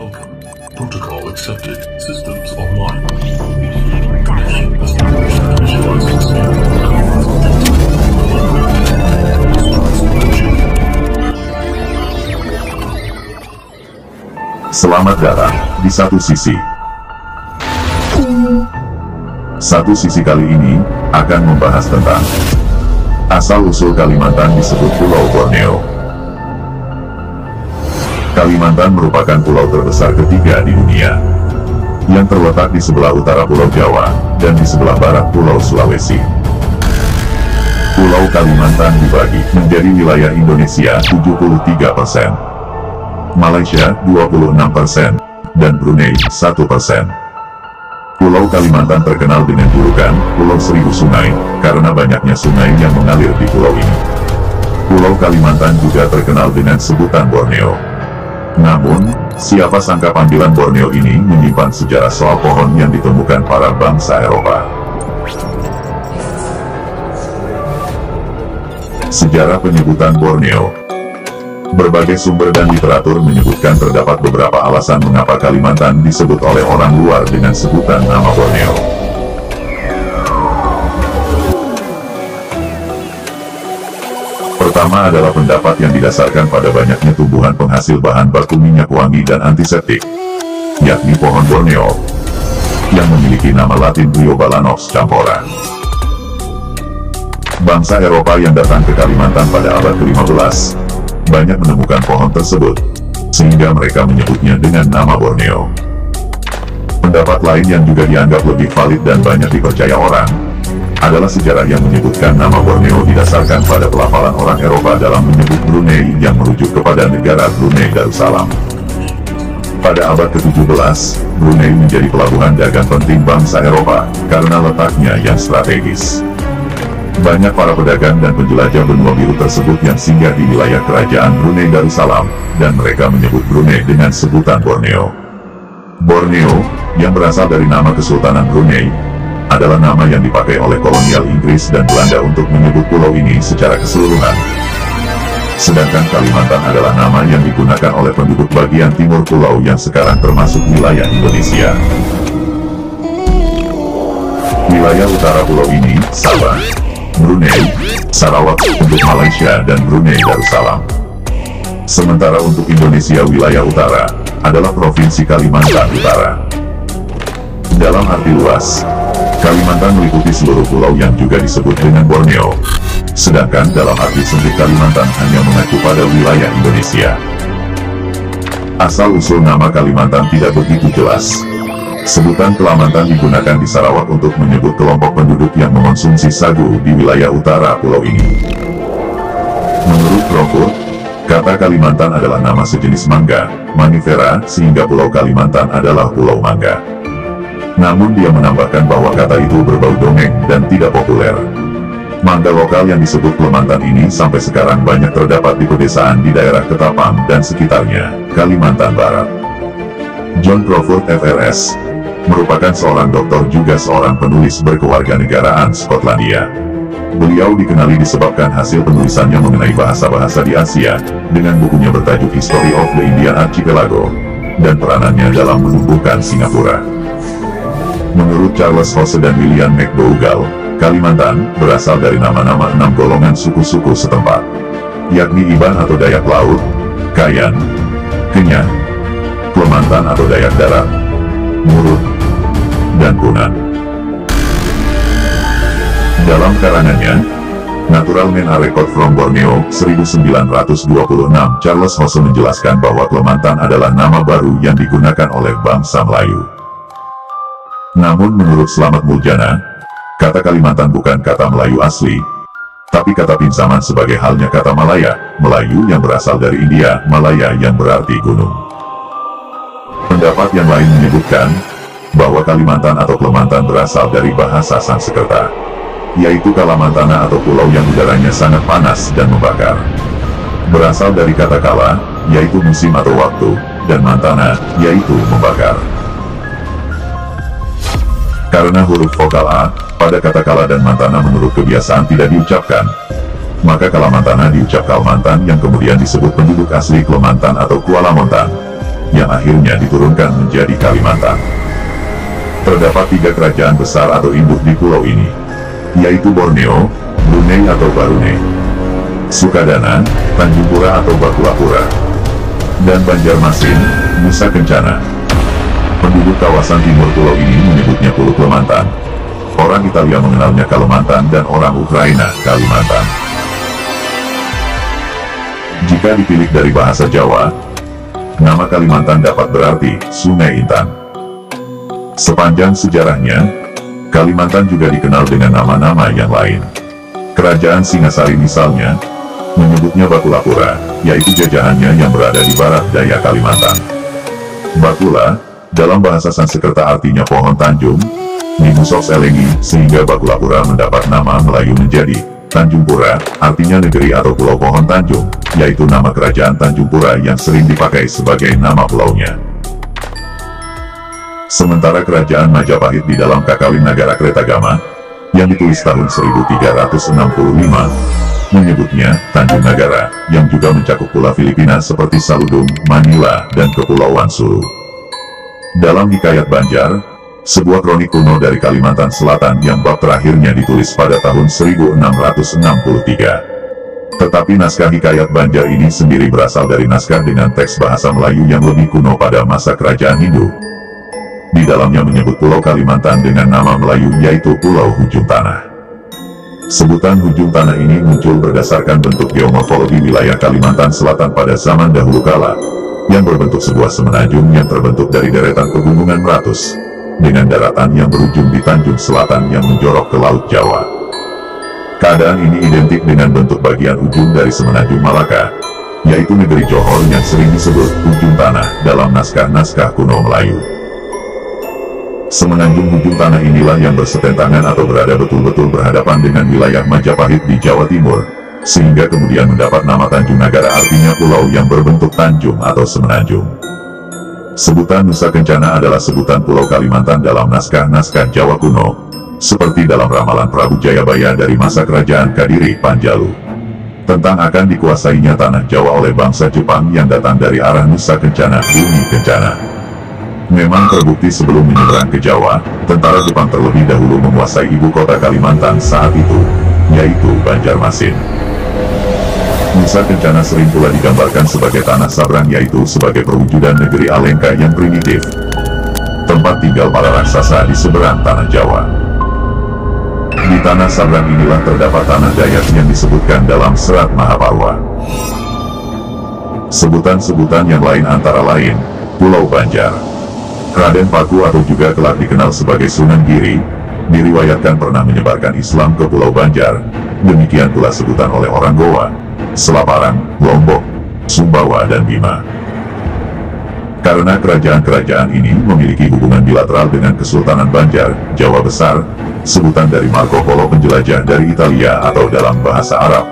Welcome. Protocol accepted. Systems online. Connection established. Initializing Selamat datang di Satu Sisi. Satu Sisi kali ini akan membahas tentang asal-usul Kalimantan disebut Pulau Borneo. Kalimantan merupakan pulau terbesar ketiga di dunia, yang terletak di sebelah utara Pulau Jawa dan di sebelah barat Pulau Sulawesi. Pulau Kalimantan dibagi menjadi wilayah Indonesia 73%, Malaysia 26%, dan Brunei 1%. Pulau Kalimantan terkenal dengan julukan Pulau Seribu Sungai, karena banyaknya sungai yang mengalir di pulau ini. Pulau Kalimantan juga terkenal dengan sebutan Borneo. Namun, siapa sangka panggilan Borneo ini menyimpan sejarah soal pohon yang ditemukan para bangsa Eropa. Sejarah penyebutan Borneo. Berbagai sumber dan literatur menyebutkan terdapat beberapa alasan mengapa Kalimantan disebut oleh orang luar dengan sebutan nama Borneo. Pertama adalah pendapat yang didasarkan pada banyaknya tumbuhan penghasil bahan baku minyak wangi dan antiseptik, yakni pohon Borneo, yang memiliki nama Latin Biobalanus campora. Bangsa Eropa yang datang ke Kalimantan pada abad ke-15, banyak menemukan pohon tersebut, sehingga mereka menyebutnya dengan nama Borneo. Pendapat lain yang juga dianggap lebih valid dan banyak dipercaya orang, adalah sejarah yang menyebutkan nama Borneo didasarkan pada pelafalan orang Eropa dalam menyebut Brunei yang merujuk kepada negara Brunei Darussalam. Pada abad ke-17, Brunei menjadi pelabuhan dagang penting bangsa Eropa, karena letaknya yang strategis. Banyak para pedagang dan penjelajah benua biru tersebut yang singgah di wilayah kerajaan Brunei Darussalam, dan mereka menyebut Brunei dengan sebutan Borneo. Borneo, yang berasal dari nama Kesultanan Brunei, adalah nama yang dipakai oleh kolonial Inggris dan Belanda untuk menyebut pulau ini secara keseluruhan. Sedangkan Kalimantan adalah nama yang digunakan oleh penduduk bagian timur pulau yang sekarang termasuk wilayah Indonesia. Wilayah utara pulau ini, Sabah, Brunei, Sarawak untuk Malaysia dan Brunei Darussalam. Sementara untuk Indonesia wilayah utara, adalah Provinsi Kalimantan Utara. Dalam arti luas, Kalimantan meliputi seluruh pulau yang juga disebut dengan Borneo. Sedangkan dalam arti sempit Kalimantan hanya mengacu pada wilayah Indonesia. Asal-usul nama Kalimantan tidak begitu jelas. Sebutan Kelamantan digunakan di Sarawak untuk menyebut kelompok penduduk yang mengonsumsi sagu di wilayah utara pulau ini. Menurut Crawford, kata Kalimantan adalah nama sejenis mangga, Mangifera, sehingga Pulau Kalimantan adalah Pulau Mangga. Namun dia menambahkan bahwa kata itu berbau dongeng dan tidak populer. Mangga lokal yang disebut Kalimantan ini sampai sekarang banyak terdapat di pedesaan di daerah Ketapang dan sekitarnya, Kalimantan Barat. John Crawford FRS, merupakan seorang doktor juga seorang penulis berkewarganegaraan Skotlandia. Beliau dikenali disebabkan hasil penulisannya mengenai bahasa-bahasa di Asia, dengan bukunya bertajuk History of the Indian Archipelago, dan peranannya dalam menumbuhkan Singapura. Menurut Charles Hose dan William McDougall, Kalimantan berasal dari nama-nama 6 golongan suku-suku setempat, yakni Iban atau Dayak Laut, Kayan, Kenyah, Kalimantan atau Dayak Darat, Murut, dan Punan. Dalam karangannya, Natural Men A Record from Borneo, 1926, Charles Hose menjelaskan bahwa Kalimantan adalah nama baru yang digunakan oleh bangsa Melayu. Namun menurut Slamet Muljana, kata Kalimantan bukan kata Melayu asli, tapi kata pinsaman sebagai halnya kata Malaya, Melayu yang berasal dari India, Malaya yang berarti gunung. Pendapat yang lain menyebutkan, bahwa Kalimantan atau Kalimantan berasal dari bahasa Sanskerta, yaitu Kalamantana atau pulau yang udaranya sangat panas dan membakar. Berasal dari kata kala, yaitu musim atau waktu, dan mantana, yaitu membakar. Karena huruf vokal A, pada kata kala dan mantana menurut kebiasaan tidak diucapkan, maka Kalamantana diucap Kalmantan yang kemudian disebut penduduk asli Kalimantan atau Kuala Montan. yang akhirnya diturunkan menjadi Kalimantan. Terdapat 3 kerajaan besar atau induk di pulau ini, yaitu Borneo, Brunei atau Barunei, Sukadana, Tanjung Pura atau Bakulapura, dan Banjarmasin, Nusa Kencana. Penduduk kawasan timur pulau ini menyebutnya Pulau Kalimantan. Orang Italia mengenalnya Kalimantan dan orang Ukraina Kalimantan. Jika dipilih dari bahasa Jawa, nama Kalimantan dapat berarti Sungai Intan. Sepanjang sejarahnya, Kalimantan juga dikenal dengan nama-nama yang lain. Kerajaan Singasari misalnya, menyebutnya Bakulapura, yaitu jajahannya yang berada di barat daya Kalimantan. Bakula, dalam bahasa Sanskerta artinya pohon tanjung, Nimusos Elengi, sehingga Bakulapura mendapat nama Melayu menjadi Tanjung Pura, artinya negeri atau pulau pohon tanjung, yaitu nama kerajaan Tanjung Pura yang sering dipakai sebagai nama pulaunya. Sementara kerajaan Majapahit di dalam Kakawin Nagara Kretagama, yang ditulis tahun 1365, menyebutnya Tanjung Nagara, yang juga mencakup pulau Filipina seperti Saludung, Manila, dan Kepulauan Sulu. Dalam Hikayat Banjar, sebuah kronik kuno dari Kalimantan Selatan yang bab terakhirnya ditulis pada tahun 1663. Tetapi naskah Hikayat Banjar ini sendiri berasal dari naskah dengan teks bahasa Melayu yang lebih kuno pada masa kerajaan Hindu. Di dalamnya menyebut Pulau Kalimantan dengan nama Melayu yaitu Pulau Hujung Tanah. Sebutan Hujung Tanah ini muncul berdasarkan bentuk geomorfologi wilayah Kalimantan Selatan pada zaman dahulu kala, yang berbentuk sebuah semenanjung yang terbentuk dari deretan pegunungan meratus, dengan daratan yang berujung di Tanjung Selatan yang menjorok ke Laut Jawa. Keadaan ini identik dengan bentuk bagian ujung dari semenanjung Malaka, yaitu negeri Johor yang sering disebut Hujung Tanah dalam naskah-naskah kuno Melayu. Semenanjung Hujung Tanah inilah yang bersetentangan atau berada betul-betul berhadapan dengan wilayah Majapahit di Jawa Timur, sehingga kemudian mendapat nama Tanjung Nagara, artinya pulau yang berbentuk tanjung atau semenanjung. Sebutan Nusa Kencana adalah sebutan Pulau Kalimantan dalam naskah-naskah Jawa kuno, seperti dalam ramalan Prabu Jayabaya dari masa kerajaan Kadiri Panjalu, tentang akan dikuasainya tanah Jawa oleh bangsa Jepang yang datang dari arah Nusa Kencana, Bumi Kencana. Memang terbukti sebelum menyeberang ke Jawa, tentara Jepang terlebih dahulu menguasai ibu kota Kalimantan saat itu, yaitu Banjarmasin. Nusa Kencana sering pula digambarkan sebagai tanah sabrang, yaitu sebagai perwujudan negeri Alengka yang primitif, tempat tinggal para raksasa di seberang tanah Jawa. Di tanah sabrang inilah terdapat tanah Dayak yang disebutkan dalam Serat Mahaparwa. Sebutan-sebutan yang lain antara lain, Pulau Banjar, Raden Paku atau juga kelak dikenal sebagai Sunan Giri, diriwayatkan pernah menyebarkan Islam ke Pulau Banjar. Demikian pula sebutan oleh orang Goa, Selaparang, Lombok, Sumbawa dan Bima. Karena kerajaan-kerajaan ini memiliki hubungan bilateral dengan Kesultanan Banjar, Jawa Besar, sebutan dari Marco Polo penjelajah dari Italia atau dalam bahasa Arab,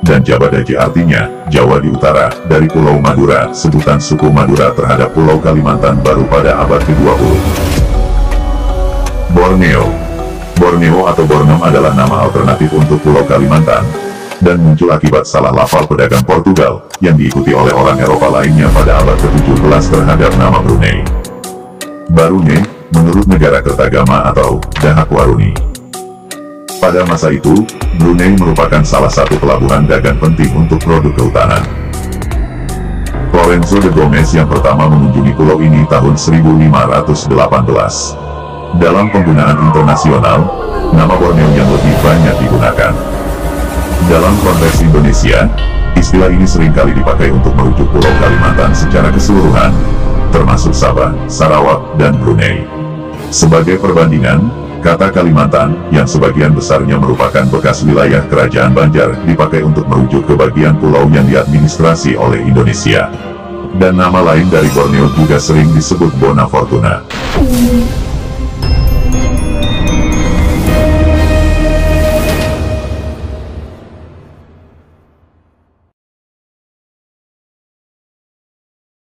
dan Jabadaji artinya Jawa di utara, dari Pulau Madura, sebutan suku Madura terhadap Pulau Kalimantan baru pada abad ke-20. Borneo atau Borneo adalah nama alternatif untuk Pulau Kalimantan, dan muncul akibat salah lafal pedagang Portugal, yang diikuti oleh orang Eropa lainnya pada abad ke-17 terhadap nama Brunei. Barunei, menurut negara Kertagama atau Dahak Waruni. Pada masa itu, Brunei merupakan salah satu pelabuhan dagang penting untuk produk kehutanan. Lorenzo de Gomes yang pertama mengunjungi pulau ini tahun 1518. Dalam penggunaan internasional, nama Borneo yang lebih banyak digunakan. Dalam konteks Indonesia, istilah ini seringkali dipakai untuk merujuk Pulau Kalimantan secara keseluruhan, termasuk Sabah, Sarawak, dan Brunei. Sebagai perbandingan, kata Kalimantan, yang sebagian besarnya merupakan bekas wilayah kerajaan Banjar, dipakai untuk merujuk ke bagian pulau yang diadministrasi oleh Indonesia. Dan nama lain dari Borneo juga sering disebut Bona Fortuna.